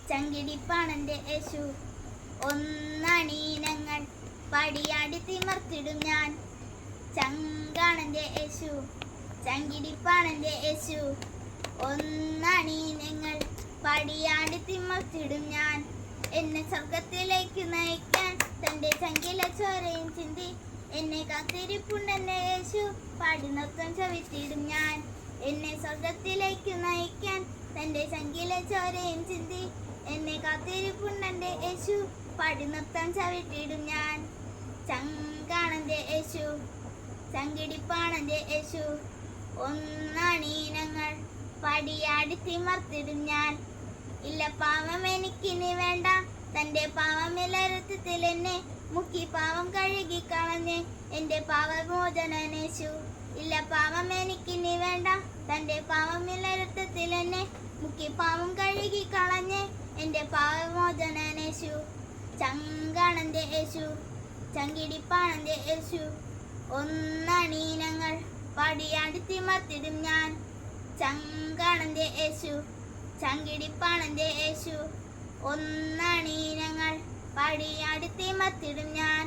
ചങ്കിടിപ്പാണെന്റെ യേശു. ഒന്നണീനങ്ങൾ പടിയാടി തിമർത്തിടും ഞാൻ. ചങ്കാണെന്റെ യേശു, ചങ്കിടിപ്പാണെന്റെ യേശു. ഒന്നണീനങ്ങൾ പടിയാടി തിമർത്തിടും ഞാൻ. എന്നെ സ്വർഗത്തിലേക്ക് നയിക്കാൻ തന്റെ ചങ്കില ചോരയും ചിന്തി എന്നെ കാത്തിരിപ്പുണ്ടെന്റെ യേശു. പാടി നൃത്തം ചവിട്ടിടും ഞാൻ. എന്നെ സ്വർഗത്തിലേക്ക് നയിക്കാൻ തന്റെ ചങ്കില ചോരയും ചിന്തി എന്നെ കാത്തിരിപ്പുണ്ടെന്റെ യേശു. പാടി നൃത്തം ചവിട്ടിടും ഞാൻ. ചങ്കാണെന്റെ യേശു, ചങ്കിടിപ്പാണെന്റെ യേശു. ഒന്നണീനങ്ങൾ പടിയാടി തിമർത്തിടും ഞാൻ. ഇല്ല പാവം എനിക്കിനി വേണ്ട, തന്റെ പാവമിലരത്തിൽ എന്നെ മുക്കി പാവം കഴുകി കളഞ്ഞ് എന്റെ പാവമോചനേശു. ഇല്ല പാവം എനിക്കിനി വേണ്ട, തന്റെ പാവമിലരത്തിൽ എന്നെ മുക്കി പാവം കഴുകി കളഞ്ഞ് എന്റെ പാവമോചനേശു. ചങ്കാണെന്റെ യേശു, ചങ്കിടിപ്പാണെന്റെ യേശു. ഒന്നണീനങ്ങൾ പടിയാടി തിമർത്തിടും ഞാൻ. ചങ്കാണെന്റെ യേശു, ചങ്കിടിപ്പാണെന്റെ യേശു. ഒന്നണീനങ്ങൾ പടിയാടി തിമർത്തിടും ഞാൻ.